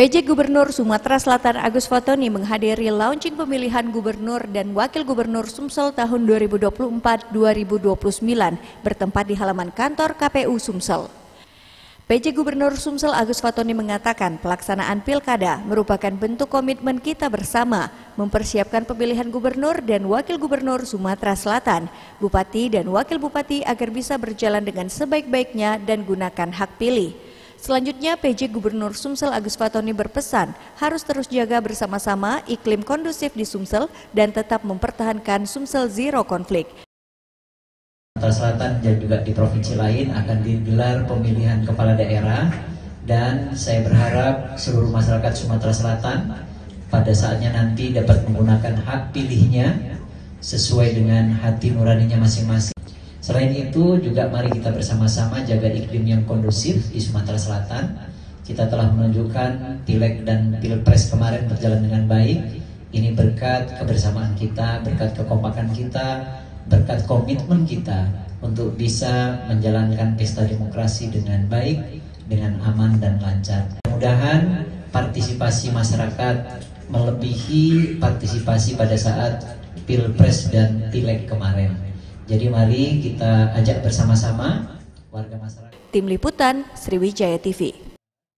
PJ Gubernur Sumatera Selatan Agus Fatoni menghadiri launching pemilihan Gubernur dan Wakil Gubernur Sumsel tahun 2024-2029 bertempat di halaman kantor KPU Sumsel. PJ Gubernur Sumsel Agus Fatoni mengatakan pelaksanaan pilkada merupakan bentuk komitmen kita bersama mempersiapkan pemilihan Gubernur dan Wakil Gubernur Sumatera Selatan, Bupati dan Wakil Bupati agar bisa berjalan dengan sebaik-baiknya dan gunakan hak pilih. Selanjutnya, PJ Gubernur Sumsel Agus Fatoni berpesan harus terus jaga bersama-sama iklim kondusif di Sumsel dan tetap mempertahankan Sumsel zero konflik. Sumatera Selatan dan juga di provinsi lain akan digelar pemilihan kepala daerah, dan saya berharap seluruh masyarakat Sumatera Selatan pada saatnya nanti dapat menggunakan hak pilihnya sesuai dengan hati nuraninya masing-masing. Selain itu juga mari kita bersama-sama jaga iklim yang kondusif di Sumatera Selatan. Kita telah menunjukkan pileg dan pilpres kemarin berjalan dengan baik. Ini berkat kebersamaan kita, berkat kekompakan kita, berkat komitmen kita untuk bisa menjalankan pesta demokrasi dengan baik, dengan aman dan lancar. Mudah-mudahan partisipasi masyarakat melebihi partisipasi pada saat pilpres dan pileg kemarin. Jadi mari kita ajak bersama-sama warga masyarakat. Tim Liputan Sriwijaya TV.